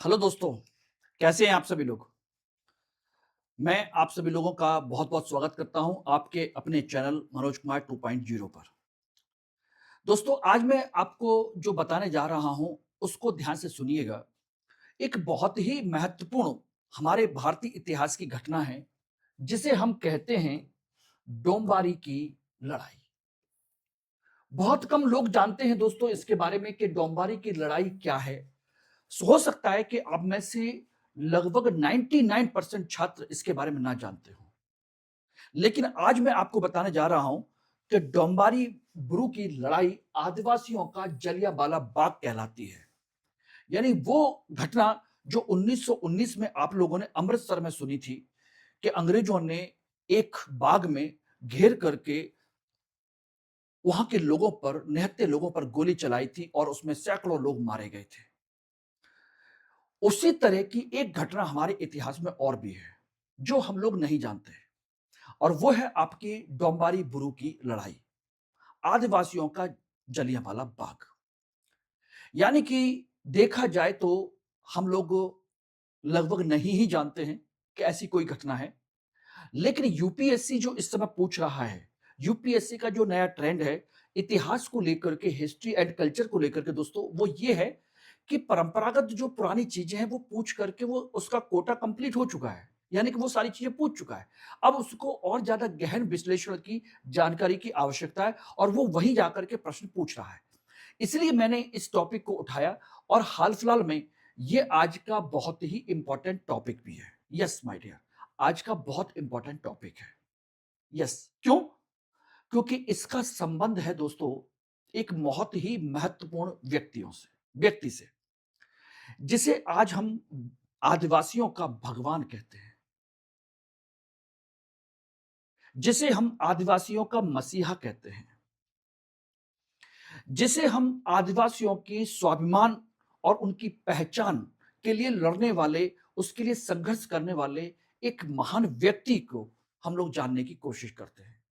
Hello दोस्तों, कैसे हैं आप सभी लोग? मैं आप सभी लोगों का बहुत-बहुत स्वागत करता हूं आपके अपने चैनल मनोज कुमार 2.0 पर। दोस्तों, आज मैं आपको जो बताने जा रहा हूं, उसको ध्यान से सुनिएगा। एक बहुत ही महत्वपूर्ण हमारे भारतीय इतिहास की घटना है, जिसे हम कहते हैं डोंबारी की लड़ाई। बहुत कम लोग जानते हैं दोस्तों इसके बारे में कि डोंबारी की लड़ाई क्या है। हो सकता है कि आप में से लगभग 99% छात्र इसके बारे में ना जानते हो। लेकिन आज मैं आपको बताने जा रहा हूं कि डोंबारी बुरु की लड़ाई आदिवासियों का जलियांवाला बाग कहलाती है। यानी वो घटना जो 1919 में आप लोगों ने अमृतसर में सुनी थी कि अंग्रेजों ने एक बाग में घेर करके वहां के लोगों पर, निहत्थे लोगों पर गोली चलाई थी और उसमें सैकड़ों लोग मारे गए थे। उसी तरह की एक घटना हमारे इतिहास में और भी है, जो हम लोग नहीं जानते, और वो है आपकी डोंबारी बुरु की लड़ाई, आदिवासियों का जलियांवाला बाग। यानी कि देखा जाए तो हम लोग लगभग नहीं ही जानते हैं कि ऐसी कोई घटना है। लेकिन यूपीएससी जो इस समय पूछ रहा है, यूपीएससी का जो नया ट्रेंड है इतिहास को लेकर के, हिस्ट्री एंड कल्चर को लेकर के दोस्तों, वो ये है कि परंपरागत जो पुरानी चीजें हैं वो पूछ करके वो उसका कोटा कंप्लीट हो चुका है। यानी कि वो सारी चीजें पूछ चुका है। अब उसको और ज्यादा गहन विश्लेषण की जानकारी की आवश्यकता है, और वो वहीं जाकर के प्रश्न पूछ रहा है। इसलिए मैंने इस टॉपिक को उठाया, और हाल फिलहाल में ये आज का बहुत ही इंपॉर्टेंट टॉपिक भी है। यस माय डियर, आज का बहुत इंपॉर्टेंट टॉपिक है। यस, क्यों? क्योंकि इसका संबंध है दोस्तों एक बहुत ही महत्वपूर्ण व्यक्ति से, जिसे आज हम आदिवासियों का भगवान कहते हैं, जिसे हम आदिवासियों का मसीहा कहते हैं, जिसे हम आदिवासियों की स्वाभिमान और उनकी पहचान के लिए लड़ने वाले, उसके लिए संघर्ष करने वाले एक महान व्यक्ति को हम लोग जानने की कोशिश करते हैं,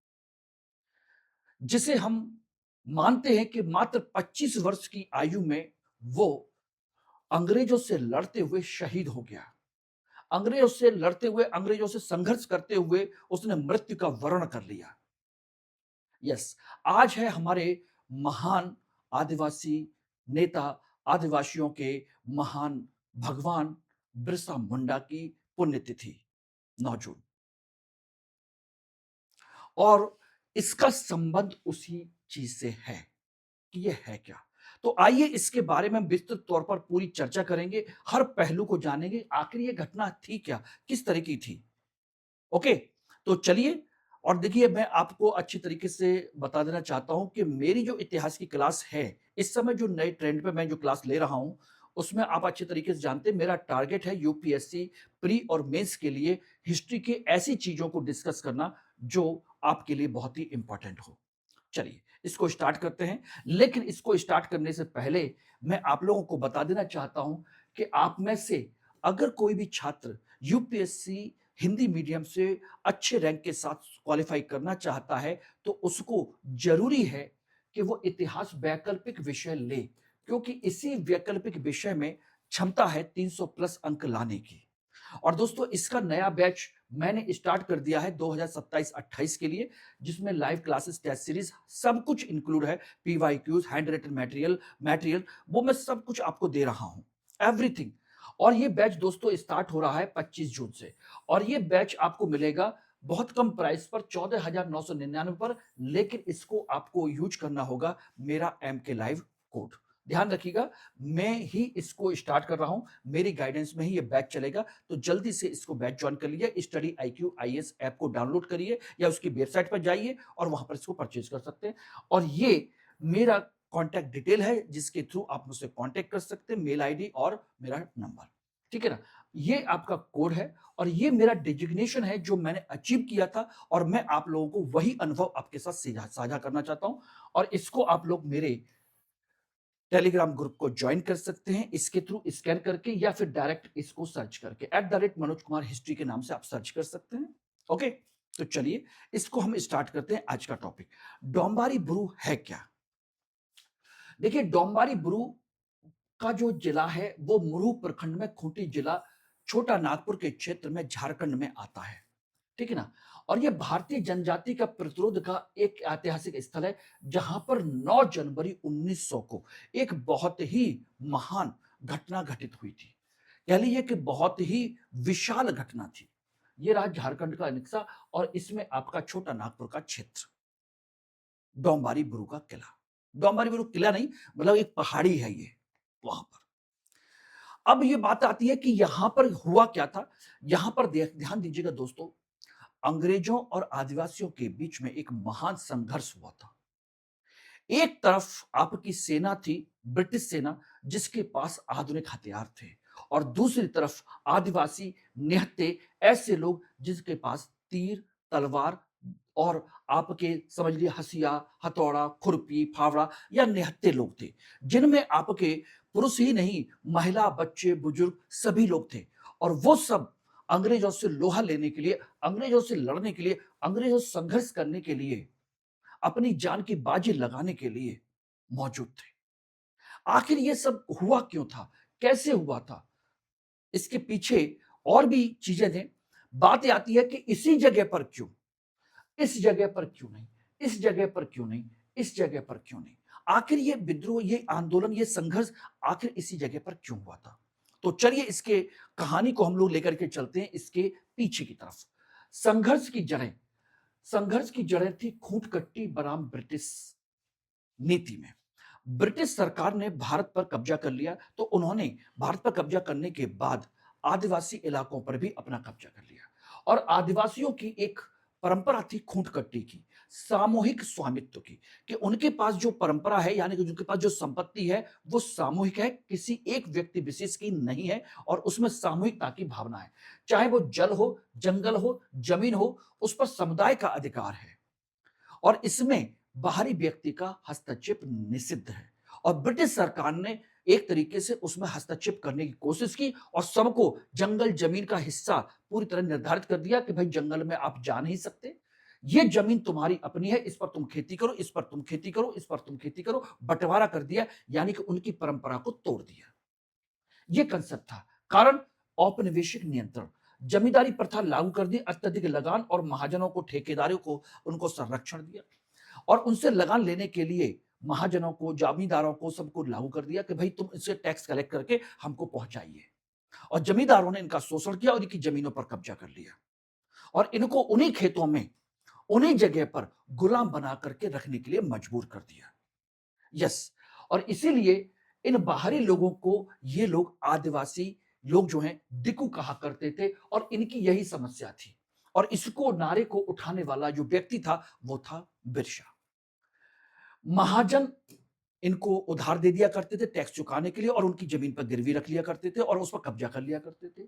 जिसे हम मानते हैं कि मात्र 25 वर्ष की आयु में वो अंग्रेजों से लड़ते हुए शहीद हो गया। अंग्रेजों से लड़ते हुए, अंग्रेजों से संघर्ष करते हुए उसने मृत्यु का वर्ण कर लिया। यस, आज है हमारे महान आदिवासी नेता, आदिवासियों के महान भगवान बिरसा मुंडा की पुण्यतिथि 9 जून। और इसका संबंध उसी चीज से है कि ये है क्या। तो आइए इसके बारे में विस्तृत तौर पर पूरी चर्चा करेंगे, हर पहलू को जानेंगे, आखिर ये घटना थी क्या, किस तरह की थी। ओके, तो चलिए। और देखिए, मैं आपको अच्छी तरीके से बता देना चाहता हूं कि मेरी जो इतिहास की क्लास है, इस समय जो नए ट्रेंड पे मैं जो क्लास ले रहा हूं, उसमें आप अच्छे तरीके से जानते हैं मेरा टारगेट है यूपीएससी प्री और मेंस के लिए हिस्ट्री की ऐसी चीजों को डिस्कस करना जो आपके लिए बहुत ही इंपॉर्टेंट हो। चलिए इसको स्टार्ट करते हैं। लेकिन इसको स्टार्ट करने से पहले मैं आप लोगों को बता देना चाहता हूं कि आप में से अगर कोई भी छात्र यूपीएससी हिंदी मीडियम से अच्छे रैंक के साथ क्वालिफाई करना चाहता है, तो उसको जरूरी है कि वो इतिहास वैकल्पिक विषय ले, क्योंकि इसी वैकल्पिक विषय में क्षमता है 300 प्लस अंक लाने की। और दोस्तों, इसका नया बैच मैंने स्टार्ट कर दिया है 2027-28 के लिए, जिसमें लाइव क्लासेस, टेस्ट सीरीज सब कुछ इंक्लूड है। PYQs, hand written material material वो मैं सब कुछ आपको दे रहा हूं, एवरीथिंग। और ये बैच दोस्तों स्टार्ट हो रहा है 25 जून से, और ये बैच आपको मिलेगा बहुत कम प्राइस पर, 14,999 पर। लेकिन इसको आपको यूज करना होगा मेरा एम के लाइव कोड। ध्यान रखिएगा, मैं ही इसको स्टार्ट कर रहा हूं, मेरी गाइडेंस में ही ये बैच चलेगा। तो जल्दी से इसको बैच ज्वाइन कर लीजिए। स्टडी IQ IAS ऐप को डाउनलोड करिए, या उसकी वेबसाइट पर जाइए और वहां पर इसको परचेज कर सकते हैं। और ये मेरा कॉन्टैक्ट डिटेल है, जिसके थ्रू आप मुझसे कॉन्टैक्ट कर सकते हैं, मेल आईडी और मेरा नंबर। ठीक है ना? ये आपका कोड है, और ये मेरा डिजिग्नेशन है जो मैंने अचीव किया था, और मैं आप लोगों को वही अनुभव आपके साथ साझा साझा करना चाहता हूं। और इसको आप लोग मेरे टेलीग्राम ग्रुप को ज्वाइन कर सकते हैं इसके थ्रू स्कैन करके, या फिर डायरेक्ट इसको सर्च करके @मनोज कुमार हिस्ट्री के नाम से आप सर्च कर सकते हैं। ओके, तो चलिए इसको हम स्टार्ट करते हैं। आज का टॉपिक डोंबारी बुरु है क्या। देखिए, डोंबारी बुरु का जो जिला है वो मुरहू प्रखंड में खूंटी जिला छोटा नागपुर के क्षेत्र में झारखंड में आता है। ठीक है ना? और ये भारतीय जनजाति का प्रतिरोध का एक ऐतिहासिक स्थल है, जहां पर 9 जनवरी 1900 को एक बहुत ही महान घटना घटित हुई थी। कह लीजिए कि बहुत ही विशाल घटना थी। ये रहा झारखंड का नक्शा और इसमें आपका छोटा नागपुर का क्षेत्र, डोंबारी बुरु का किला। डोंबारी बुरु किला नहीं, मतलब एक पहाड़ी है ये, वहां पर। अब ये बात आती है कि यहां पर हुआ क्या था। यहां पर ध्यान दीजिएगा दोस्तों, अंग्रेजों और आदिवासियों के बीच में एक महान संघर्ष हुआ था। एक तरफ आपकी सेना थी, ब्रिटिश सेना, जिसके पास आधुनिक हथियार थे, और दूसरी तरफ आदिवासी निहत्थे, ऐसे लोग जिनके पास तीर, तलवार और आपके समझ लिए हसिया, हथौड़ा, खुरपी, फावड़ा या निहत्थे लोग थे, जिनमें आपके पुरुष ही नहीं, महिला, बच्चे, बुजुर्ग सभी लोग थे। और वो सब अंग्रेजों से लोहा लेने के लिए, अंग्रेजों से लड़ने के लिए, अंग्रेजों से संघर्ष करने के लिए, अपनी जान की बाजी लगाने के लिए मौजूद थे। आखिर ये सब हुआ क्यों था? कैसे हुआ था? इसके पीछे और भी चीजें थी। बात ये आती है कि इसी जगह पर क्यों? इस जगह पर क्यों नहीं? इस जगह पर क्यों नहीं? इस जगह पर क्यों नहीं? आखिर ये विद्रोह, ये आंदोलन, ये संघर्ष आखिर इसी जगह पर क्यों हुआ था? तो चलिए इसके कहानी को हम लोग लेकर के चलते हैं इसके पीछे की तरफ। संघर्ष की जड़ें, संघर्ष की जड़ें थी खूंटकट्टी बनाम ब्रिटिश नीति में। ब्रिटिश सरकार ने भारत पर कब्जा कर लिया, तो उन्होंने भारत पर कब्जा करने के बाद आदिवासी इलाकों पर भी अपना कब्जा कर लिया। और आदिवासियों की एक परंपरा थी खूंटकट्टी की, सामूहिक स्वामित्व की, कि उनके पास जो परंपरा है, यानी कि उनके पास जो संपत्ति है वो सामूहिक है, किसी एक व्यक्ति विशेष की नहीं है, और उसमें सामूहिकता की भावना है। चाहे वो जल हो, जंगल हो, जमीन हो, उस पर समुदाय का अधिकार है, और इसमें बाहरी व्यक्ति का हस्तक्षेप निषिद्ध है। और ब्रिटिश सरकार ने एक तरीके से उसमें हस्तक्षेप करने की कोशिश की और सबको जंगल जमीन का हिस्सा पूरी तरह निर्धारित कर दिया कि भाई जंगल में आप जा नहीं सकते, ये जमीन तुम्हारी अपनी है, इस पर तुम खेती करो, इस पर तुम खेती करो, इस पर तुम खेती करो, बंटवारा कर दिया, यानी कि उनकी परंपरा को तोड़ दिया। ये कंसेप्ट था। कारण औपनिवेशिक नियंत्रण, जमींदारी प्रथा लागू कर दी, अत्यधिक लगान, और महाजनों को, ठेकेदारों को उनको संरक्षण दिया, और उनसे लगान लेने के लिए महाजनों को, जमींदारों को, सबको लागू कर दिया कि भाई तुम इससे टैक्स कलेक्ट करके हमको पहुंचाइए। और जमींदारों ने इनका शोषण किया और इनकी जमीनों पर कब्जा कर लिया, और इनको उन्हीं खेतों में, उन्हीं जगह पर गुलाम बना करके रखने के लिए मजबूर कर दिया। यस, और इसीलिए इन बाहरी लोगों को ये लोग, आदिवासी लोग जो हैं, दिकू कहा करते थे, और इनकी यही समस्या थी। और इसको, नारे को उठाने वाला जो व्यक्ति था वो था बिरसा। महाजन इनको उधार दे दिया करते थे टैक्स चुकाने के लिए, और उनकी जमीन पर गिरवी रख लिया करते थे और उस पर कब्जा कर लिया करते थे।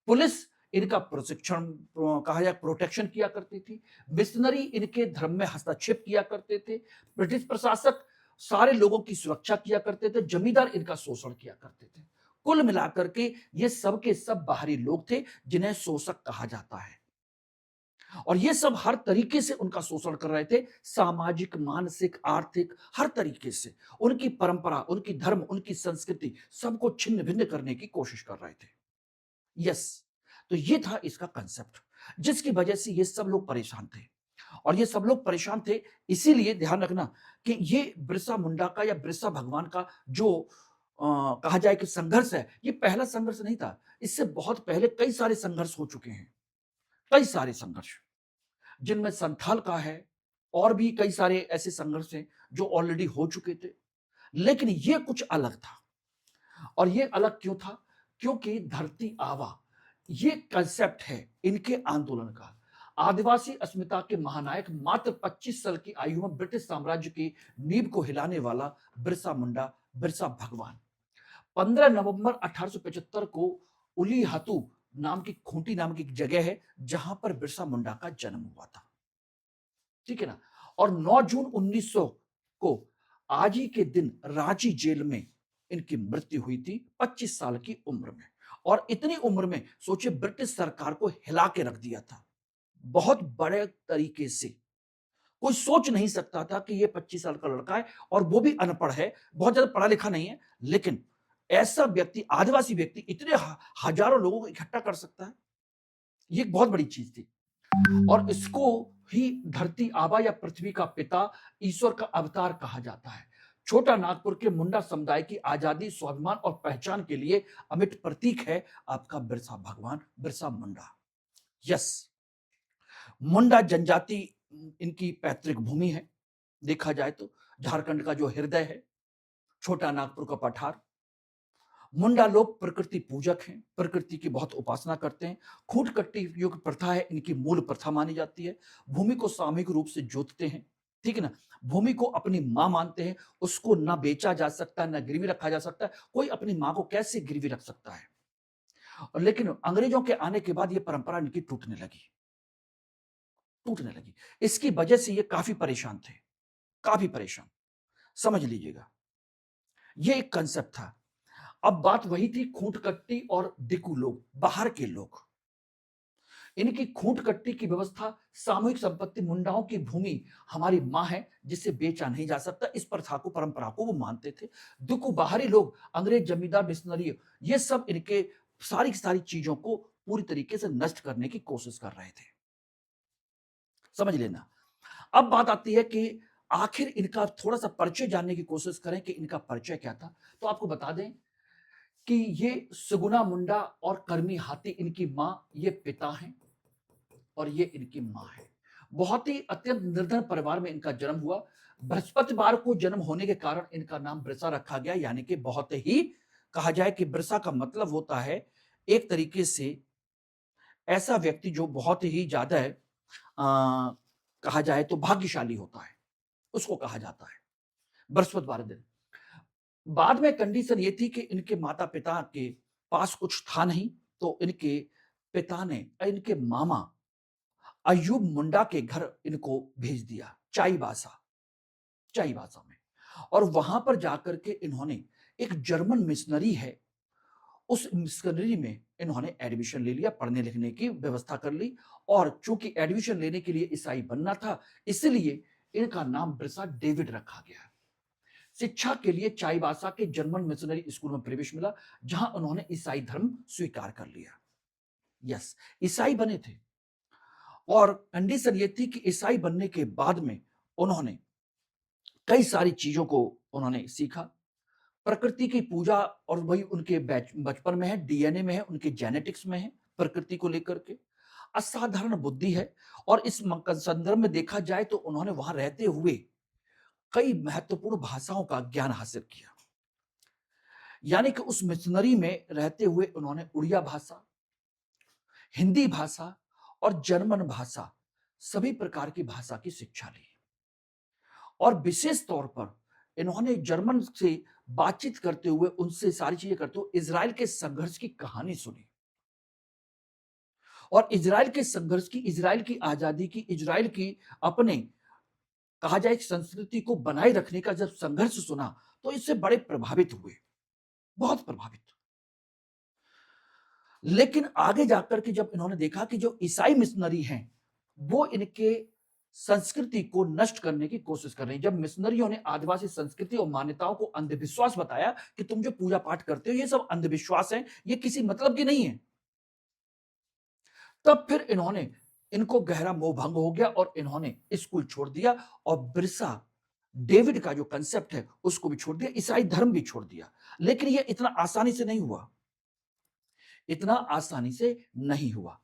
पुलिस इनका प्रशिक्षण, कहा जाए प्रोटेक्शन किया करती थी। मिशनरी इनके धर्म में हस्तक्षेप किया करते थे। ब्रिटिश प्रशासक सारे लोगों की सुरक्षा किया करते थे। जमींदार इनका शोषण किया करते थे। कुल मिलाकर के ये सब के सब बाहरी लोग थे जिन्हें शोषक कहा जाता है, और ये सब हर तरीके से उनका शोषण कर रहे थे, सामाजिक, मानसिक, आर्थिक, हर तरीके से उनकी परंपरा, उनकी धर्म, उनकी संस्कृति, सबको छिन्न भिन्न करने की कोशिश कर रहे थे। यस, तो ये था इसका कंसेप्ट, जिसकी वजह से ये सब लोग परेशान थे। और ये सब लोग परेशान थे, इसीलिए ध्यान रखना कि ये बिरसा मुंडा का या बिरसा भगवान का जो कहा जाए कि संघर्ष है, ये पहला संघर्ष नहीं था। इससे बहुत पहले कई सारे संघर्ष हो चुके हैं, कई सारे संघर्ष, जिनमें संथाल का है, और भी कई सारे ऐसे संघर्ष हैं जो ऑलरेडी हो चुके थे। लेकिन ये कुछ अलग था, और ये अलग क्यों था? क्योंकि धरती आवा ये कंसेप्ट है इनके आंदोलन का। आदिवासी अस्मिता के महानायक, मात्र 25 साल की आयु में ब्रिटिश साम्राज्य की नींव को हिलाने वाला बिरसा मुंडा, बिरसा भगवान, 15 नवंबर 1875 को उलीहातू नाम की, खूंटी नाम की एक जगह है जहां पर बिरसा मुंडा का जन्म हुआ था। ठीक है ना? और 9 जून 1900 को आज ही के दिन रांची जेल में इनकी मृत्यु हुई थी, 25 साल की उम्र में। और इतनी उम्र में सोचिए, ब्रिटिश सरकार को हिला के रख दिया था बहुत बड़े तरीके से। कोई सोच नहीं सकता था कि ये 25 साल का लड़का है, और वो भी अनपढ़ है, बहुत ज्यादा पढ़ा लिखा नहीं है, लेकिन ऐसा व्यक्ति, आदिवासी व्यक्ति इतने हजारों लोगों को इकट्ठा कर सकता है, ये एक बहुत बड़ी चीज थी। और इसको ही धरती आबा या पृथ्वी का पिता, ईश्वर का अवतार कहा जाता है। छोटा नागपुर के मुंडा समुदाय की आजादी, स्वाभिमान और पहचान के लिए अमिट प्रतीक है आपका बिरसा भगवान, बिरसा मुंडा। यस, मुंडा जनजाति इनकी पैतृक भूमि है। देखा जाए तो झारखंड का जो हृदय है, छोटा नागपुर का पठार। मुंडा लोग प्रकृति पूजक हैं, प्रकृति की बहुत उपासना करते हैं। खूंट कट्टी जो प्रथा है, इनकी मूल प्रथा मानी जाती है। भूमि को सामूहिक रूप से जोतते हैं, ठीक है ना। भूमि को अपनी मां मानते हैं, उसको ना बेचा जा सकता, ना गिरवी रखा जा सकता। कोई अपनी मां को कैसे गिरवी रख सकता है। और लेकिन अंग्रेजों के आने के बाद यह परंपरा इनकी टूटने लगी, टूटने लगी। इसकी वजह से ये काफी परेशान थे, काफी परेशान, समझ लीजिएगा। ये एक कंसेप्ट था। अब बात वही थी, खूंट कट्टी और दिकू लोग, बाहर के लोग। इनकी खूंट कट्टी की व्यवस्था, सामूहिक संपत्ति, मुंडाओं की भूमि हमारी मां है जिसे बेचा नहीं जा सकता, इस प्रथा को, परंपरा को वो मानते थे। दिकू बाहरी लोग, अंग्रेज जमींदार, मिशनरी, ये सब इनके सारी की सारी चीजों को पूरी तरीके से नष्ट करने की कोशिश कर रहे थे, समझ लेना। अब बात आती है कि आखिर इनका थोड़ा सा परिचय जानने की कोशिश करें कि इनका परिचय क्या था। तो आपको बता दें कि ये सुगुना मुंडा और कर्मी हाथी इनकी मां, ये पिता हैं और ये इनकी मां है। बहुत ही अत्यंत निर्धन परिवार में इनका जन्म हुआ। बृहस्पतिवार को जन्म होने के कारण इनका नाम बिरसा रखा गया, यानी कि बहुत ही, कहा जाए कि बिरसा का मतलब होता है एक तरीके से ऐसा व्यक्ति जो बहुत ही ज्यादा है, कहा जाए तो भाग्यशाली होता है, उसको कहा जाता है बृहस्पतिवार दिन। बाद में कंडीशन ये थी कि इनके माता पिता के पास कुछ था नहीं, तो इनके पिता ने, इनके मामा अयूब मुंडा के घर इनको भेज दिया, चाईबासा, चाईबासा में। और वहां पर जाकर के इन्होंने, एक जर्मन मिशनरी है, उस मिशनरी में इन्होंने एडमिशन ले लिया, पढ़ने लिखने की व्यवस्था कर ली। और चूंकि एडमिशन लेने के लिए ईसाई बनना था, इसलिए इनका नाम बिरसा डेविड रखा गया। शिक्षा के लिए चाईबासा के जर्मन मिशनरी स्कूल में प्रवेश मिला, जहां उन्होंने ईसाई धर्म स्वीकार कर लिया। यस, ईसाई बने थे। और कंडीशन ये थी कि ईसाई बनने के बाद में उन्होंने कई सारी चीजों को उन्होंने सीखा। प्रकृति की पूजा, और वही उनके बचपन में है, डीएनए में है, उनके जेनेटिक्स में है, प्रकृति को लेकर के असाधारण बुद्धि है। और इस संदर्भ में देखा जाए तो उन्होंने वहां रहते हुए कई महत्वपूर्ण भाषाओं का ज्ञान हासिल किया। यानी कि उस मिशनरी में रहते हुए उन्होंने उड़िया भाषा, हिंदी भाषा और जर्मन भाषा, सभी प्रकार की भाषा की शिक्षा ली। और विशेष तौर पर इन्होंने जर्मन से बातचीत करते हुए, उनसे सारी चीजें करते हुए इजराइल के संघर्ष की कहानी सुनी। और इजराइल के संघर्ष की, इजराइल की आजादी की, इजराइल की अपने, कहा जाए संस्कृति को बनाए रखने का जब संघर्ष सुना, तो इससे बड़े प्रभावित हुए, बहुत प्रभावित। लेकिन आगे जाकर के जब इन्होंने देखा कि जो ईसाई मिशनरी हैं, वो इनके संस्कृति को नष्ट करने की कोशिश कर रहे हैं। जब मिशनरियों ने आदिवासी संस्कृति और मान्यताओं को अंधविश्वास बताया कि तुम जो पूजा पाठ करते हो ये सब अंधविश्वास है, ये किसी मतलब की नहीं है, तब फिर इन्होंने, इनको गहरा मोह भंग हो गया और इन्होंने स्कूल छोड़ दिया। और बिरसा डेविड का जो कंसेप्ट है उसको भी छोड़ दिया, ईसाई धर्म भी छोड़ दिया। लेकिन यह इतना आसानी से नहीं हुआ, इतना आसानी से नहीं हुआ।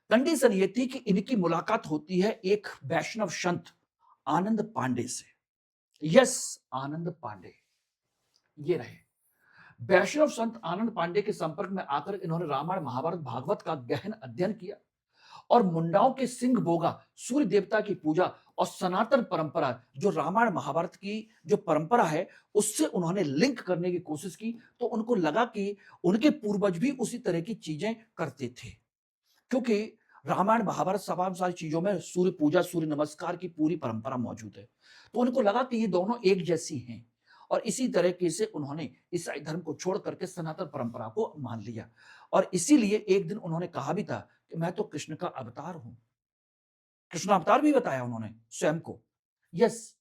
कंडीशन ये थी कि इनकी मुलाकात होती है एक वैष्णव संत आनंद पांडे से। यस, आनंद पांडे ये रहे। वैष्णव संत आनंद पांडे के संपर्क में आकर इन्होंने रामायण, महाभारत, भागवत का गहन अध्ययन किया। और मुंडाओं के सिंह बोगा, सूर्य देवता की पूजा और सनातन परंपरा, जो रामायण महाभारत की जो परंपरा है, उससे उन्होंने लिंक करने की कोशिश की। तो उनको लगा कि उनके पूर्वज भी उसी तरह की चीजें करते थे, क्योंकि रामायण, महाभारत, तमाम सारी चीजों में सूर्य पूजा, सूर्य नमस्कार की पूरी परंपरा मौजूद है। तो उनको लगा कि ये दोनों एक जैसी हैं। और इसी तरीके से उन्होंने ईसाई धर्म को छोड़ करके सनातन परंपरा को मान लिया। और इसीलिए एक दिन उन्होंने कहा भी था कि मैं तो कृष्ण का अवतार हूं। कृष्ण अवतार भी बताया उन्होंने स्वयं को। यस,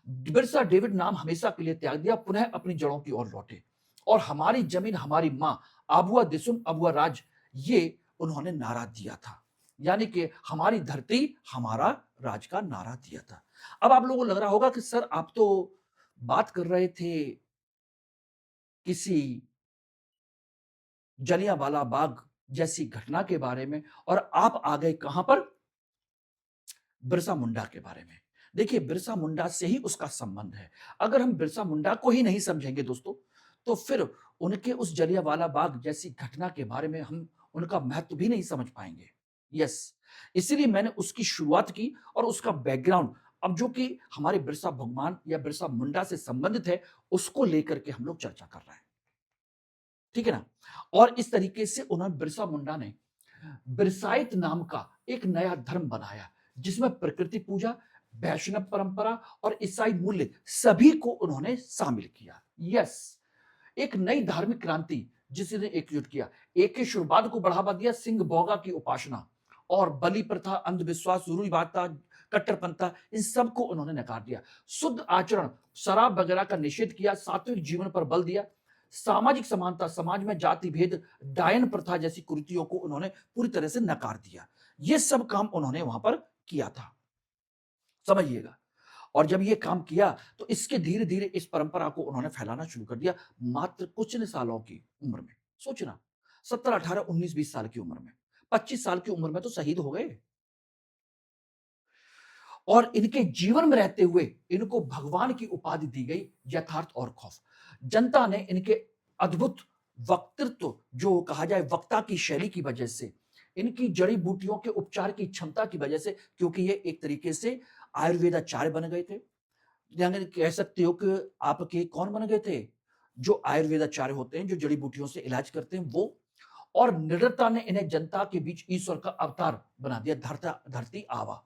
बिरसा डेविड नाम हमेशा के लिए त्याग दिया, पुनः अपनी जड़ों की ओर लौटे। और हमारी जमीन हमारी मां, आबुआ दिसुम अबुआ राज, ये उन्होंने नारा दिया था। यानी कि हमारी धरती हमारा राज का नारा दिया था। अब आप लोगों को लग रहा होगा कि सर आप तो बात कर रहे थे किसी जलियांवाला बाग जैसी घटना के बारे में और आप आ गए कहां पर? बिरसा मुंडा के बारे में। देखिए, बिरसा मुंडा से ही उसका संबंध है। अगर हम बिरसा मुंडा को ही नहीं समझेंगे दोस्तों, तो फिर उनके उस जलियांवाला बाग जैसी घटना के बारे में हम उनका महत्व भी नहीं समझ पाएंगे। यस, इसीलिए मैंने उसकी शुरुआत की और उसका बैकग्राउंड, अब जो कि हमारे बिरसा भगवान या बिरसा मुंडा से संबंधित है, उसको लेकर के हम लोग चर्चा कर रहे हैं। ठीक है ना? और इस तरीके से उन्होंने, बिरसा मुंडा ने बिरसाइत नाम का एक नया धर्म बनाया, जिसमें प्रकृति पूजा, वैष्णव परंपरा और ईसाई मूल्य सभी को उन्होंने शामिल किया। यस, एक नई धार्मिक क्रांति जिसने एकजुट किया, एकेश्वरवाद को बढ़ावा दिया, सिंह बौगा की उपासना और बलि प्रथा, अंधविश्वास, रूढ़िवादिता, कट्टरपंथा, इन सबको उन्होंने नकार दिया। शुद्ध आचरण, शराब वगैरह का निषेध किया, सात्विक जीवन पर बल दिया, सामाजिक समानता, समाज में जाति भेद, डायन प्रथा जैसी कुरीतियों को उन्होंने पूरी तरह से नकार दिया। ये सब काम उन्होंने वहां पर किया था, समझिएगा। और जब ये काम किया तो इसके धीरे धीरे इस परंपरा को उन्होंने फैलाना शुरू कर दिया, मात्र कुछ न सालों की उम्र में। सोचना, 17, 18, 19, 20 साल की उम्र में, 25 साल की उम्र में तो शहीद हो गए। और इनके जीवन में रहते हुए इनको भगवान की उपाधि दी गई, यथार्थ और खौफ। जनता ने इनके अद्भुत वक्तृत्व, जो कहा जाए वक्ता की शैली की वजह से, इनकी जड़ी बूटियों के उपचार की क्षमता की वजह से, क्योंकि ये एक तरीके से आयुर्वेदाचार्य बन गए थे, यानी कह सकते हो कि आपके कौन बन गए थे? जो आयुर्वेदाचार्य होते हैं, जो जड़ी बूटियों से इलाज करते हैं, वो। और निडरता ने इन्हें जनता के बीच ईश्वर का अवतार बना दिया, धरती आवा,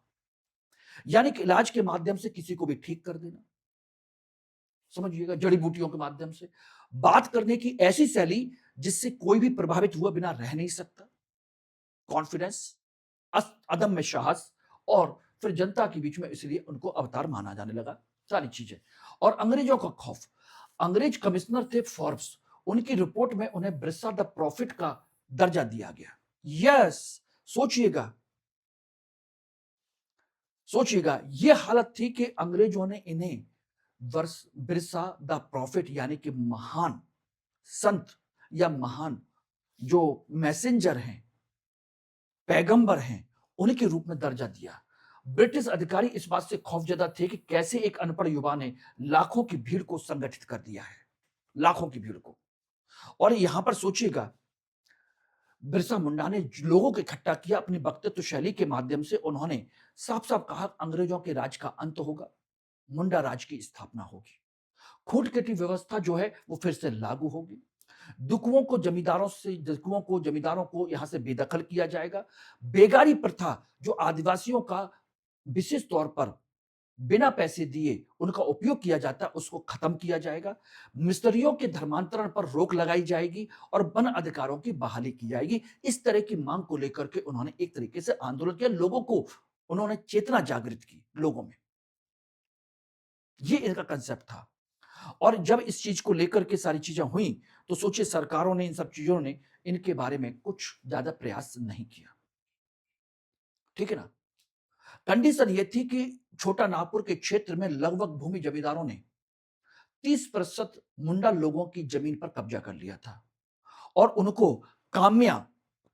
यानी कि इलाज के माध्यम से किसी को भी ठीक कर देना, समझिएगा, जड़ी बूटियों के माध्यम से बात करने की ऐसी शैली जिससे कोई भी प्रभावित हुआ बिना रह नहीं सकता, कॉन्फिडेंस, अदम्य साहस, और फिर जनता के बीच में इसलिए उनको अवतार माना जाने लगा, सारी चीजें। और अंग्रेजों का खौफ, अंग्रेज कमिश्नर थे फोर्ब्स, उनकी रिपोर्ट में उन्हें ब्रिस्सा द प्रॉफिट का दर्जा दिया गया। यस, सोचिएगा, सोचिएगा, ये हालत थी कि अंग्रेजों ने इन्हें वर्ष बिरसा द प्रॉफिट, यानी कि महान संत या महान जो मैसेंजर हैं, पैगंबर हैं, उन्हीं के रूप में दर्जा दिया। ब्रिटिश अधिकारी इस बात से खौफजदा थे कि कैसे एक अनपढ़ युवा ने लाखों की भीड़ को संगठित कर दिया है, लाखों की भीड़ को। और यहां पर सोचिएगा, बिरसा मुंडा ने लोगों को इकट्ठा किया, अपनी वक्तृत्व शैली के माध्यम से उन्होंने साफ साफ कहा, अंग्रेजों के राज का अंत होगा, मुंडा राज की स्थापना होगी, खूंट की व्यवस्था जो है वो फिर से लागू होगी, दुकुओं को जमींदारों को यहां से बेदखल किया जाएगा, बेगारी प्रथा जो आदिवासियों का विशेष तौर पर बिना पैसे दिए उनका उपयोग किया जाता है, उसको खत्म किया जाएगा, मिस्त्रियों के धर्मांतरण पर रोक लगाई जाएगी और वन अधिकारों की बहाली की जाएगी। इस तरह की मांग को लेकर के उन्होंने एक तरीके से आंदोलन किया, लोगों को उन्होंने चेतना जागृत की लोगों में, ये इनका कंसेप्ट था। और जब इस चीज को लेकर के सारी चीजें हुई, तो सोचिए सरकारों ने, इन सब चीजों ने इनके बारे में कुछ ज्यादा प्रयास नहीं किया, ठीक है ना। कंडीशन ये थी कि छोटा नागपुर के क्षेत्र में लगभग भूमि जमींदारों ने 30% मुंडा लोगों की जमीन पर कब्जा कर लिया था और उनको काम्या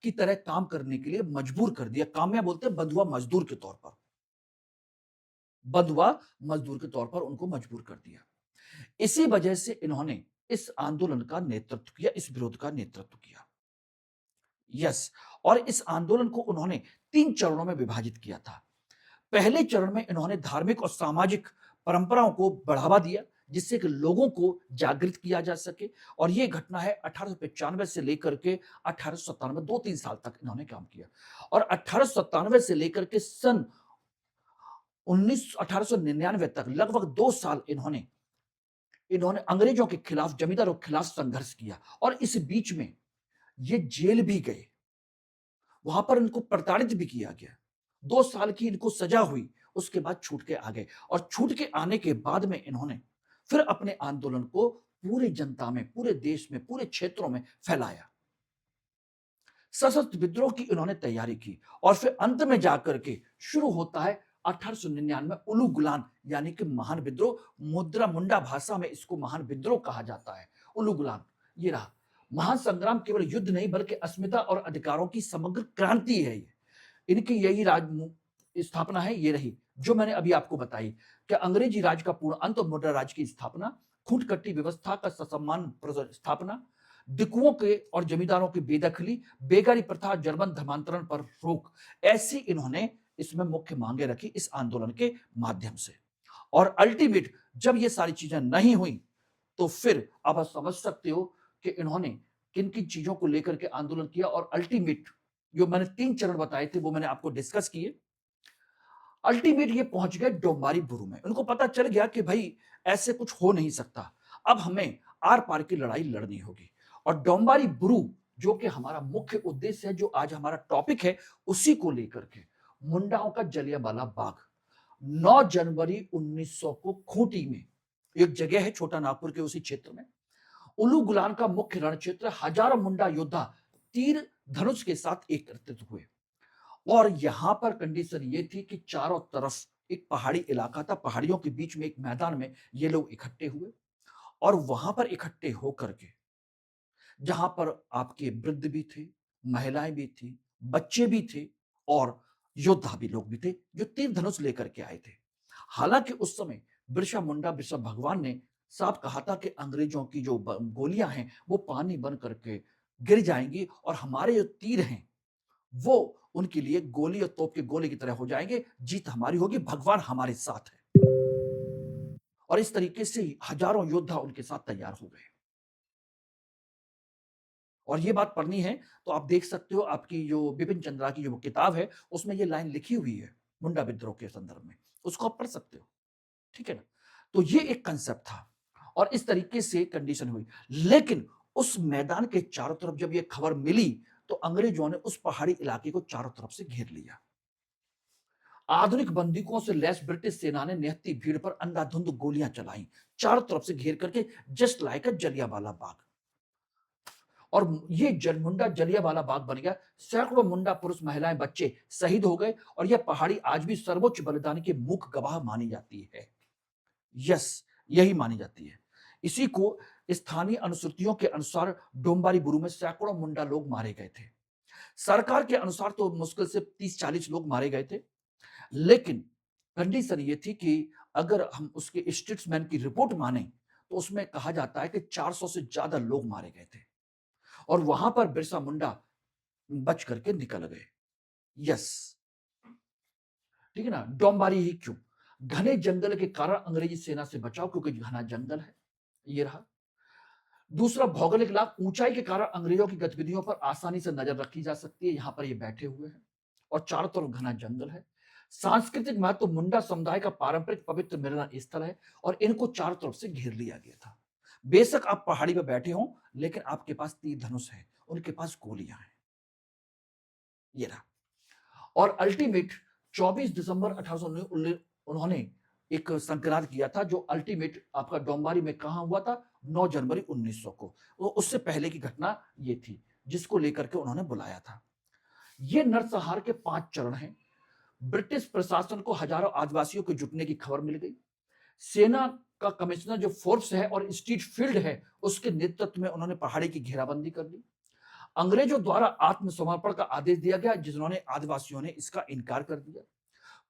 की तरह काम करने के लिए मजबूर कर दिया। काम्या बोलते हैं बंधुआ मजदूर के तौर पर, बंधुआ मजदूर के तौर पर उनको मजबूर कर दिया। इसी वजह से इन्होंने इस आंदोलन का नेतृत्व किया, इस विरोध का नेतृत्व किया। यस, और इस आंदोलन को उन्होंने 3 चरणों में विभाजित किया था। पहले चरण में इन्होंने धार्मिक और सामाजिक परंपराओं को बढ़ावा दिया, जिससे कि लोगों को जागृत किया जा सके। और यह घटना है 1895 से लेकर के 1897, 2-3 साल तक इन्होंने काम किया। और 1897 से लेकर के सन 1899 तक लगभग 2 साल इन्होंने इन्होंने अंग्रेजों के खिलाफ, जमींदारों के खिलाफ संघर्ष किया। और इस बीच में ये जेल भी गए, वहां पर इनको प्रताड़ित भी किया गया। 2 साल की इनको सजा हुई, उसके बाद छूट के आ गए। और छूट के आने के बाद में इन्होंने फिर अपने आंदोलन को पूरी जनता में, पूरे देश में, पूरे क्षेत्रों में फैलाया। सशस्त्र विद्रोह की इन्होंने तैयारी की और फिर अंत में जाकर के शुरू होता है 1899 उलू गुलान यानी कि महान विद्रोह। मुद्रा मुंडा भाषा में इसको महान विद्रोह कहा जाता है। उलू गुलान ये रहा महान संग्राम, केवल युद्ध नहीं बल्कि अस्मिता और अधिकारों की समग्र क्रांति है। ये इनकी यही राज स्थापना है, ये रही जो मैंने अभी आपको बताई कि अंग्रेजी राज का पूर्ण अंत और मुद्रा राज की स्थापना, खूंटकट्टी व्यवस्था का ससम्मान स्थापना, दिकुओं के और जमींदारों की बेदखली, बेगारी प्रथा, जर्मन धर्मांतरण पर रोक, ऐसी इन्होंने इसमें मुख्य मांगे रखी इस आंदोलन के माध्यम से। और अल्टीमेट जब ये सारी चीजें नहीं हुई तो फिर अब आप समझ सकते हो कि इन्होंने किन किन चीजों को लेकर के आंदोलन किया। और अल्टीमेट जो मैंने 3 चरण बताए थे वो मैंने आपको डिस्कस किए। अल्टीमेट ये पहुंच गए डोंबारी बुरु में। उनको पता चल गया कि भाई ऐसे कुछ हो नहीं सकता, अब हमें आर पार की लड़ाई लड़नी होगी। और डोंबारी बुरु जो कि हमारा मुख्य उद्देश्य है, जो आज हमारा टॉपिक है, उसी को लेकर के मुंडाओं का जलियांवाला बाग 9 जनवरी 1900 को खूंटी में एक जगह है छोटा नागपुर के उसी क्षेत्र में, उलू गुलान का मुख्य रण क्षेत्र, हजारों मुंडा योद्धा तीर धनुष के साथ एकत्रित हुए। और यहां पर कंडीशन ये थी कि चारों तरफ एक पहाड़ी इलाका था, पहाड़ियों के बीच में एक मैदान में ये लोग इकट्ठे हुए। और वहां पर इकट्ठे होकर के जहां पर आपके वृद्ध भी थे, महिलाएं भी थी, बच्चे भी थे और योद्धा भी लोग भी थे जो तीर धनुष लेकर के आए थे। हालांकि उस समय बिरसा मुंडा, बिरसा भगवान ने साफ कहा था कि अंग्रेजों की जो गोलियां हैं वो पानी बन करके गिर जाएंगी और हमारे जो तीर हैं वो उनके लिए गोली और तोप के गोले की तरह हो जाएंगे, जीत हमारी होगी, भगवान हमारे साथ है। और इस तरीके से हजारों योद्धा उनके साथ तैयार हो गए। और ये बात पढ़नी है तो आप देख सकते हो, आपकी जो बिपिन चंद्रा की जो किताब है उसमें ये लाइन लिखी हुई है मुंडा विद्रोह के संदर्भ में, उसको आप पढ़ सकते हो। ठीक है ना? तो ये एक कंसेप्ट था और इस तरीके से कंडीशन हुई। लेकिन उस मैदान के चारों तरफ जब ये खबर मिली तो अंग्रेजों ने उस पहाड़ी इलाके को चारों तरफ से घेर लिया। आधुनिक बंदूकों से लैस ब्रिटिश सेना ने निहत्ती भीड़ पर अंधाधुंध गोलियां चलाई, चारों तरफ से घेर करके, जस्ट लाइक अ जलियांवाला बाग। और ये मुंडा जलियांवाला बाग बन गया। सैकड़ों मुंडा पुरुष, महिलाएं, बच्चे शहीद हो गए और यह पहाड़ी आज भी सर्वोच्च बलिदान के मुख्य गवाह मानी जाती है। यस, यही मानी जाती है। इसी को स्थानीय अनुश्रुतियों के अनुसार डोंबारी बुरु में सैकड़ों मुंडा लोग मारे गए थे। सरकार के अनुसार तो मुश्किल से 30-40 लोग मारे गए थे। लेकिन कंडीशन ये थी कि अगर हम उसके स्टेट्समैन की रिपोर्ट माने तो उसमें कहा जाता है कि 400 से ज्यादा लोग मारे गए थे और वहां पर बिरसा मुंडा बच करके निकल गए। यस, ठीक है ना? डोंबारी ही क्यों? घने जंगल के कारण अंग्रेजी सेना से बचाव, क्योंकि घना जंगल है, ये रहा। दूसरा, भौगोलिक लाभ, ऊंचाई के कारण अंग्रेजों की गतिविधियों पर आसानी से नजर रखी जा सकती है। यहां पर ये बैठे हुए हैं और चारों तरफ घना जंगल है। सांस्कृतिक महत्व, मुंडा समुदाय का पारंपरिक पवित्र मिलन स्थल है और इनको चारों तरफ से घेर लिया गया था। बेशक आप पहाड़ी पर बैठे हो लेकिन आपके पास तीर धनुष है, उनके पास गोलियां हैं। ये रहा। और अल्टीमेट 24 दिसंबर 1819 उन्होंने एक संक्रांत किया था जो अल्टीमेट आपका डोंबारी में कहां हुआ था? 9 जनवरी 1900 को। वो उससे पहले की घटना ये थी जिसको लेकर के उन्होंने बुलाया था। ये नरसंहार के 5 चरण हैं। ब्रिटिश प्रशासन को हजारों आदिवासियों के जुटने की खबर मिल गई। सेना का कमिश्नर जो फोर्ब्स है और स्ट्रीट फील्ड है उसके नेतृत्व में उन्होंने पहाड़ी की घेराबंदी कर दी। अंग्रेजों द्वारा आत्मसमर्पण का आदेश दिया गया जिन्होंने आदिवासियों ने इसका इनकार कर दिया।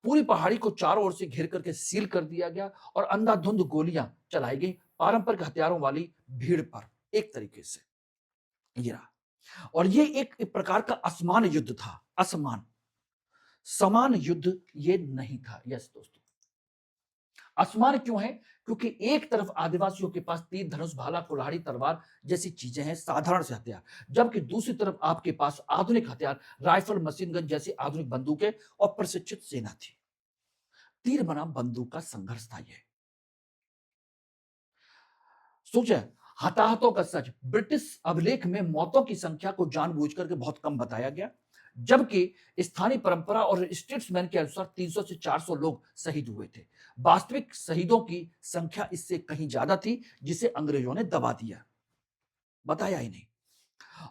पूरी पहाड़ी को चारों ओर से घेर करके सील कर दिया गया और अंधाधुंध गोलियां चलाई गई पारंपरिक हथियारों वाली भीड़ पर। एक तरीके से ये रहा। और ये एक प्रकार का असमान युद्ध था। असमान, समान युद्ध ये नहीं था। यस दोस्तों, असमान क्यों है? क्योंकि एक तरफ आदिवासियों के पास तीर धनुष, भाला, कुल्हाड़ी, तलवार जैसी चीजें हैं, साधारण से हथियार, जबकि दूसरी तरफ आपके पास आधुनिक हथियार, राइफल, मशीन गन जैसी आधुनिक बंदूकें और प्रशिक्षित सेना थी। तीर बनाम बंदूक का संघर्ष था यह। सोचे, हताहतों का सच, ब्रिटिश अभिलेख में मौतों की संख्या को जानबूझ करके बहुत कम बताया गया। जबकि स्थानीय परंपरा और स्टेट्समैन के अनुसार 300 से 400 लोग शहीद हुए थे। वास्तविक शहीदों की संख्या इससे कहीं ज्यादा थी, जिसे अंग्रेजों ने दबा दिया, बताया ही नहीं।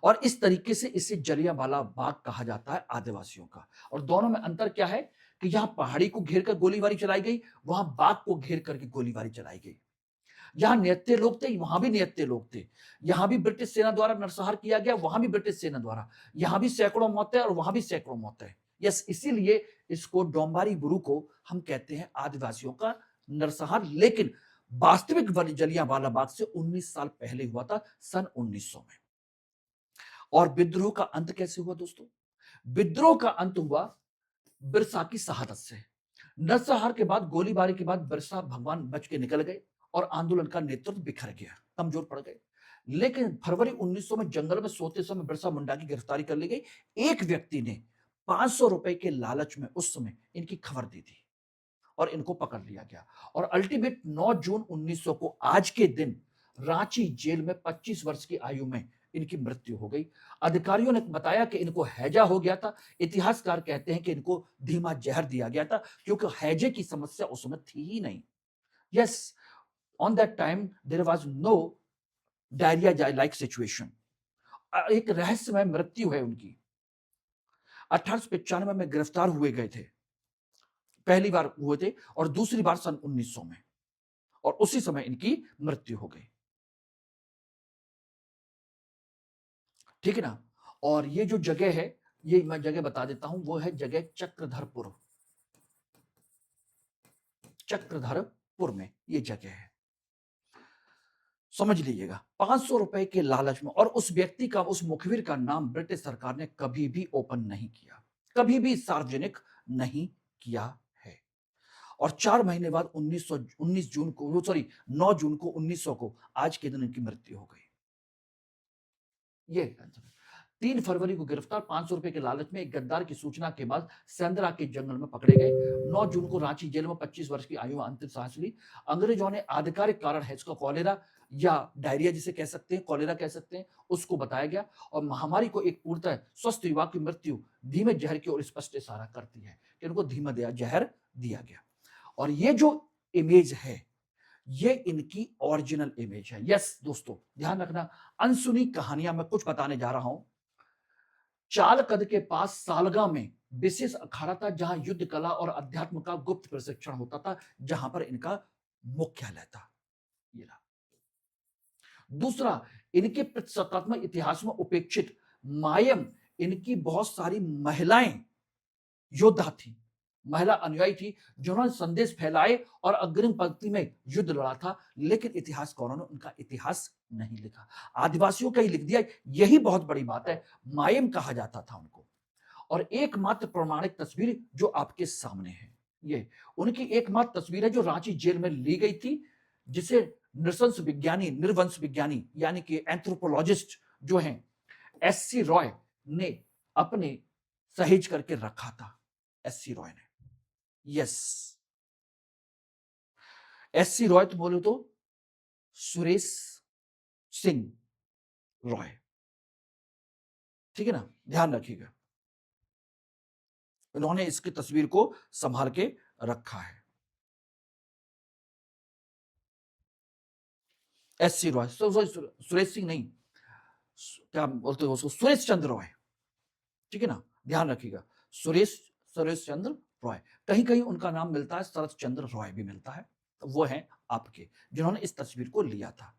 और इस तरीके से इसे जलियांवाला बाग कहा जाता है आदिवासियों का। और दोनों में अंतर क्या है कि यहां पहाड़ी को घेर कर गोलीबारी चलाई गई, वहां बाग को घेर करके गोलीबारी चलाई गई। यहाँ निहत्थे लोग थे, वहां भी निहत्थे लोग थे। यहां भी ब्रिटिश सेना द्वारा नरसंहार किया गया, वहां भी ब्रिटिश सेना द्वारा। यहां भी सैकड़ों मौतें और वहां भी सैकड़ों मौतें। यस, इसीलिए इसको डोंबारी बुरु को हम कहते हैं आदिवासियों का नरसंहार। लेकिन वास्तविक जलियांवाला बाग से 19 साल पहले हुआ था, सन 1900 में। और विद्रोह का अंत कैसे हुआ दोस्तों? विद्रोह का अंत हुआ बिरसा की शहादत से। नरसंहार के बाद, गोलीबारी के बाद बिरसा भगवान बच के निकल गए और आंदोलन का नेतृत्व बिखर गया, कमजोर पड़ गए। लेकिन फरवरी 1900 में जंगल में सोते समय बिरसा मुंडा की गिरफ्तारी कर ली गई। एक व्यक्ति ने 500 रुपए के लालच में उस समय इनकी खबर दी थी और इनको पकड़ लिया गया। और अल्टीमेट 9 जून 1900 को आज के दिन रांची जेल में 25 वर्ष की आयु में इनकी मृत्यु हो गई। अधिकारियों ने बताया कि इनको हैजा हो गया था। इतिहासकार कहते हैं कि इनको धीमा जहर दिया गया था, क्योंकि हैजे की समस्या उस समय थी ही नहीं। Yes, on that time there was no diarrhoea like situation. एक रहस्यमय मृत्यु है उनकी। 1895 में गिरफ्तार हुए गए थे, पहली बार हुए थे, और दूसरी बार सन 1900 में, और उसी समय इनकी मृत्यु हो गई। ठीक है ना? और ये जो जगह है, ये मैं जगह बता देता हूं, वो है जगह चक्रधरपुर। चक्रधरपुर में ये जगह है, समझ लीजिएगा। 500 रुपए के लालच में, और उस व्यक्ति का, उस मुखबिर का नाम ब्रिटिश सरकार ने कभी भी ओपन नहीं किया, कभी भी सार्वजनिक नहीं किया है। और 4 महीने बाद 19 जून को, सॉरी 9 जून को 1900 को, आज के दिन इनकी मृत्यु हो गई। ये 3 फरवरी को गिरफ्तार, 500 रुपए के लालच में, एक गद्दार की सूचना के बाद सेंदरा के जंगल में पकड़े गए। 9 जून को रांची जेल में 25 वर्ष की आयु में अंतिम सांस ली। अंग्रेजों ने आधिकारिक कारण है इसका कॉलेरा या डायरिया जिसे कह सकते हैं, कॉलेरा कह सकते हैं, उसको बताया गया। और महामारी को एक पूर्णतः स्वस्थ युवा की मृत्यु धीमे जहर की ओर स्पष्ट इशारा करती है कि उनको धीमा जहर दिया गया। और ये जो इमेज है, ये इनकी ओरिजिनल इमेज है। यस दोस्तों, ध्यान रखना, अनसुनी कहानियां मैं कुछ बताने जा रहा हूं। चालकद के पास सालगा में विशेष अखाड़ा था, जहां युद्ध कला और अध्यात्म का गुप्त प्रशिक्षण होता था, जहां पर इनका मुख्यालय था। ये रहा। दूसरा, इनके प्रतीकात्मक इतिहास में उपेक्षित मायम, इनकी बहुत सारी महिलाएं योद्धा थी, महिला अनुयायी थी, जिन्होंने संदेश फैलाए और अग्रिम पंक्ति में युद्ध लड़ा था। लेकिन इतिहासकारों ने उनका इतिहास नहीं लिखा, आदिवासियों का ही लिख दिया। यही बहुत बड़ी बात है, मायम कहा जाता था उनको। और एकमात्र प्रमाणिक तस्वीर जो आपके सामने है, ये उनकी एकमात्र तस्वीर है जो रांची जेल में ली गई थी, जिसे निर्वंश विज्ञानी यानी कि एंथ्रोपोलॉजिस्ट जो हैं एससी रॉय ने अपने सहेज करके रखा था। एससी रॉय ने, यस, एससी रॉय तो बोलो तो सुरेश सिंह रॉय। ठीक है ना, ध्यान रखिएगा, उन्होंने इसकी तस्वीर को संभाल के रखा है। एससी रॉय, सुरेश सिंह नहीं, क्या बोलते हो उसको, सुरेश चंद्र रॉय। ठीक है ना, ध्यान रखिएगा, सुरेश चंद्र रॉय। कहीं कहीं उनका नाम मिलता है शरद चंद्र रॉय भी मिलता है, तो वो है आपके जिन्होंने इस तस्वीर को लिया था।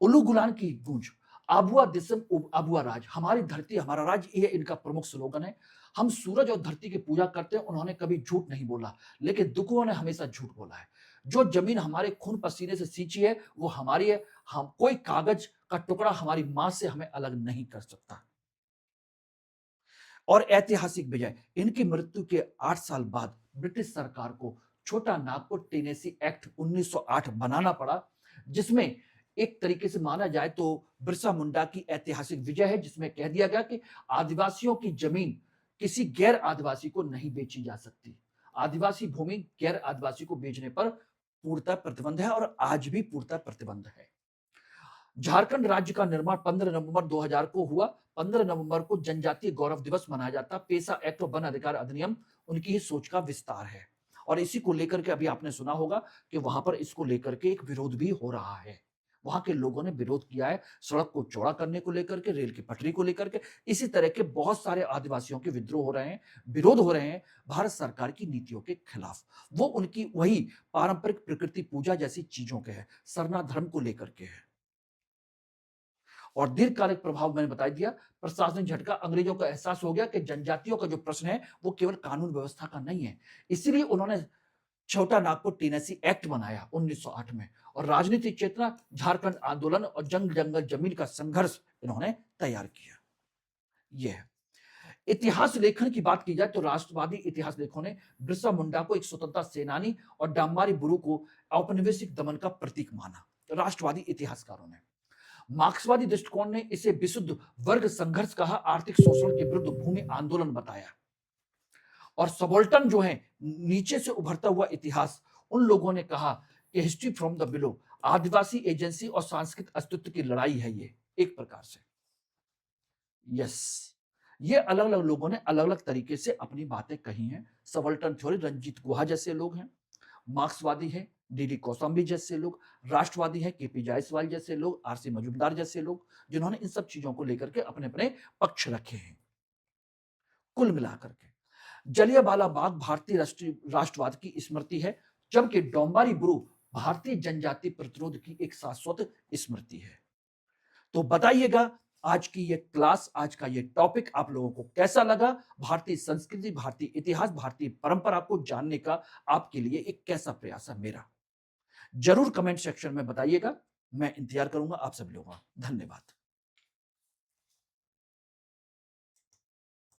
उल्लू गुलान की गूंज, आबुआ दिसम आबुआ राज, हमारी धरती हमारा राज, ये इनका प्रमुख स्लोगन है। हम सूरज और धरती की पूजा करते हैं, उन्होंने कभी झूठ नहीं बोला, लेकिन दुखों ने हमेशा झूठ बोला है। जो जमीन हमारे खून पसीने से सींची है वो हमारी है, हम कोई कागज का टुकड़ा हमारी मां से हमें अलग नहीं कर सकता। और ऐतिहासिक विजय, इनकी मृत्यु के 8 साल बाद ब्रिटिश सरकार को छोटा नागपुर टेनेसी एक्ट 1908 बनाना पड़ा, जिसमें एक तरीके से माना जाए तो बिरसा मुंडा की ऐतिहासिक विजय है, जिसमें कह दिया गया कि आदिवासियों की जमीन किसी गैर आदिवासी को नहीं बेची जा सकती। आदिवासी भूमि गैर आदिवासी को बेचने पर पूर्णतः प्रतिबंध है, और आज भी पूर्णतः प्रतिबंध है। झारखंड राज्य का निर्माण 15 नवंबर 2000 को हुआ। 15 नवंबर को जनजातीय गौरव दिवस मनाया जाता। पेशा एक्ट और वन अधिकार अधिनियम उनकी ही सोच का विस्तार है। और इसी को लेकर के अभी आपने सुना होगा कि वहां पर इसको लेकर के एक विरोध भी हो रहा है। वहां के लोगों ने विरोध किया है सड़क को चौड़ा करने को लेकर के, रेल की पटरी को लेकर के। इसी तरह के बहुत सारे आदिवासियों के विद्रोह हो रहे हैं, विरोध हो रहे हैं भारत सरकार की नीतियों के खिलाफ। वो उनकी वही पारंपरिक प्रकृति पूजा जैसी चीजों के है, सरना धर्म को लेकर के है। और दीर्घकालिक प्रभाव मैंने बता दिया, प्रशासनिक झटका, अंग्रेजों को एहसास हो गया कि जनजातियों का जो प्रश्न है वो केवल कानून व्यवस्था का नहीं है। इसलिए उन्होंने छोटा नागपुर टेनेसी एक्ट बनाया 1908 में। और राजनीतिक चेतना, झारखंड आंदोलन और जंग जंगल जमीन का संघर्ष इन्होंने तैयार किया। यह है। इतिहास लेखन की बात की जाए तो राष्ट्रवादी इतिहास लेखकों ने बिरसा मुंडा को एक स्वतंत्रता सेनानी और डाम्बारी बुरु को औपनिवेशिक दमन का प्रतीक माना। राष्ट्रवादी इतिहासकारों ने, मार्क्सवादी दृष्टिकोण ने इसे विशुद्ध वर्ग संघर्ष कहा, आर्थिक शोषण के विरुद्ध भूमि आंदोलन बताया। और सबॉल्टन जो है, नीचे से उभरता हुआ इतिहास, उन लोगों ने कहा कि history from the below, Adivasi agency और सांस्कृतिक अस्तित्व की लड़ाई है ये एक प्रकार से। यस, ये अलग अलग लोगों ने अलग अलग तरीके से अपनी बातें कही हैं। सबल्टन थ्योरी, रंजीत गुहा जैसे लोग हैं, मार्क्सवादी है डीडी कौशाम्बी जैसे लोग, राष्ट्रवादी है केपी जायसवाल जैसे लोग, आरसी मजूमदार जैसे लोग, जिन्होंने इन सब चीजों को लेकर के अपने अपने पक्ष रखे हैं। कुल मिलाकर के जलियांवाला बाग भारतीय राष्ट्रवाद की स्मृति है, जबकि डोम्बारी बुरु भारतीय जनजाति प्रतिरोध की एक शाश्वत स्मृति है। तो बताइएगा आज की ये क्लास, आज का ये टॉपिक आप लोगों को कैसा लगा? भारतीय संस्कृति, भारतीय इतिहास, भारतीय परंपरा को जानने का आपके लिए एक कैसा प्रयास है मेरा? जरूर कमेंट सेक्शन में बताइएगा। मैं इंतजार करूंगा आप सभी लोगों का। धन्यवाद।